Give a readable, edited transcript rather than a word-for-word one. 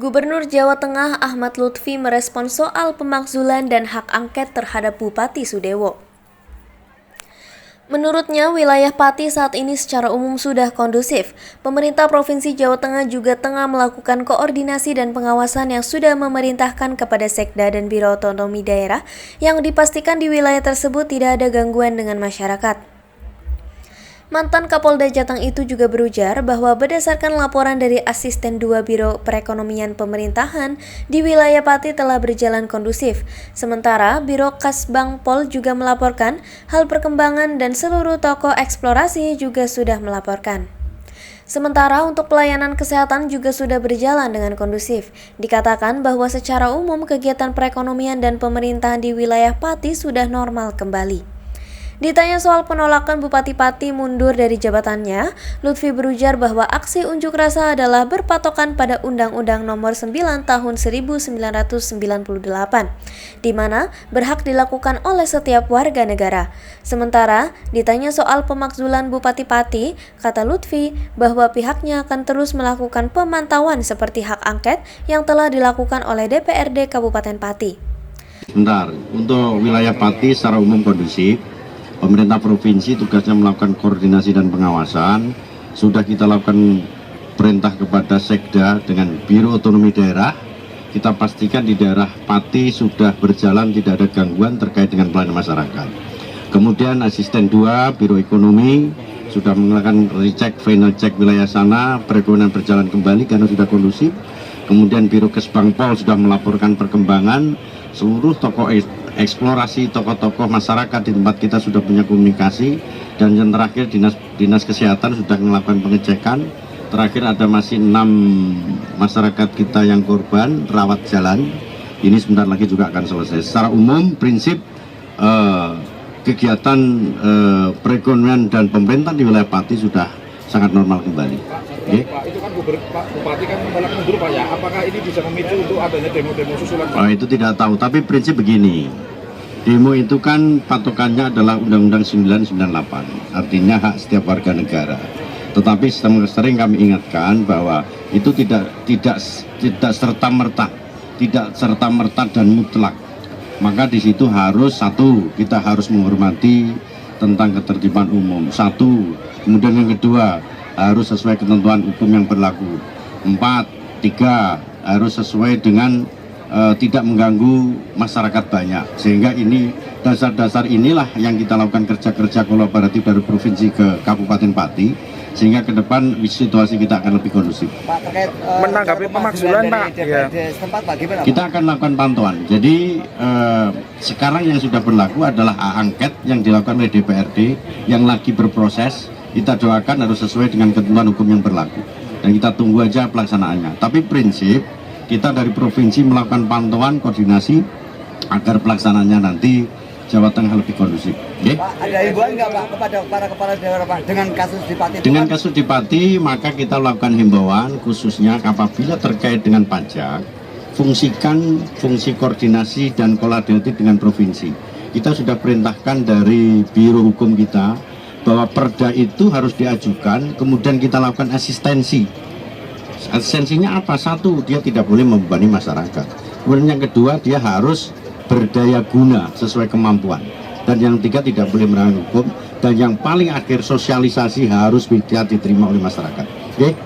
Gubernur Jawa Tengah Ahmad Lutfi merespons soal pemakzulan dan hak angket terhadap Bupati Sudewo. Menurutnya, wilayah Pati saat ini secara umum sudah kondusif. Pemerintah Provinsi Jawa Tengah juga tengah melakukan koordinasi dan pengawasan yang sudah memerintahkan kepada Sekda dan Biro Otonomi Daerah yang dipastikan di wilayah tersebut tidak ada gangguan dengan masyarakat. Mantan Kapolda Jateng itu juga berujar bahwa berdasarkan laporan dari Asisten 2 Biro Perekonomian Pemerintahan, di wilayah Pati telah berjalan kondusif. Sementara Biro Kasbangpol juga melaporkan hal perkembangan dan seluruh toko eksplorasi juga sudah melaporkan. Sementara untuk pelayanan kesehatan juga sudah berjalan dengan kondusif. Dikatakan bahwa secara umum kegiatan perekonomian dan pemerintahan di wilayah Pati sudah normal kembali. Ditanya soal penolakan Bupati Pati mundur dari jabatannya, Lutfi berujar bahwa aksi unjuk rasa adalah berpatokan pada Undang-Undang Nomor 9 Tahun 1998, di mana berhak dilakukan oleh setiap warga negara. Sementara ditanya soal pemakzulan Bupati Pati, kata Lutfi bahwa pihaknya akan terus melakukan pemantauan seperti hak angket yang telah dilakukan oleh DPRD Kabupaten Pati. Sebentar, untuk wilayah Pati secara umum kondusif. Pemerintah provinsi tugasnya melakukan koordinasi dan pengawasan. Sudah kita lakukan perintah kepada Sekda dengan Biro Otonomi Daerah. Kita pastikan di daerah Pati sudah berjalan, tidak ada gangguan terkait dengan pelayanan masyarakat. Kemudian Asisten 2 Biro Ekonomi sudah melakukan recheck, final check wilayah sana, perekonomian berjalan kembali karena sudah kondusif. Kemudian Biro Kesbangpol sudah melaporkan perkembangan seluruh tokoh eksplorasi tokoh-tokoh masyarakat di tempat kita sudah punya komunikasi, dan yang terakhir dinas kesehatan sudah melakukan pengecekan. Terakhir ada masih 6 masyarakat kita yang korban rawat jalan. Ini sebentar lagi juga akan selesai. Secara umum prinsip kegiatan perekonomian dan pemerintahan di wilayah Pati sudah sangat normal kembali. Okay. Pak, itu kan Pak Bupati kan menolak mundur Pak ya, apakah ini bisa memicu untuk adanya demo-demo susulan Pak? Itu tidak tahu, tapi prinsip begini, demo itu kan patokannya adalah Undang-Undang 998, artinya hak setiap warga negara. Tetapi sering kami ingatkan bahwa itu tidak serta-merta dan mutlak. Maka di situ harus kita harus menghormati tentang ketertiban umum. Kemudian yang kedua, harus sesuai ketentuan hukum yang berlaku. 3 harus sesuai dengan tidak mengganggu masyarakat banyak. Sehingga ini dasar-dasar inilah yang kita lakukan kerja-kerja kolaboratif dari provinsi ke Kabupaten Pati, sehingga ke depan situasi kita akan lebih kondusif. Pak, terkait menanggapi pemakzulan Pak, setempat Pak, gimana? Kita akan lakukan pantauan. Jadi sekarang yang sudah berlaku adalah hak angket yang dilakukan oleh DPRD yang lagi berproses. Kita doakan harus sesuai dengan ketentuan hukum yang berlaku, dan kita tunggu aja pelaksanaannya. Tapi prinsip kita dari provinsi melakukan pantauan koordinasi agar pelaksanaannya nanti Jawa Tengah lebih kondusif. Okay? Pak, ada himbauan nggak Pak kepada para kepala daerah Pak dengan kasus di Pati? Dengan kasus di Pati, maka kita lakukan himbauan khususnya apabila terkait dengan pajak, fungsikan fungsi koordinasi dan kolaboratif dengan provinsi. Kita sudah perintahkan dari Biro Hukum kita bahwa perda itu harus diajukan, kemudian kita lakukan asistensi. Asistensinya apa? 1, dia tidak boleh membebani masyarakat. Kemudian yang kedua, dia harus berdaya guna sesuai kemampuan. Dan yang 3, tidak boleh melanggar hukum. Dan yang paling akhir, sosialisasi harus bisa diterima oleh masyarakat. Oke?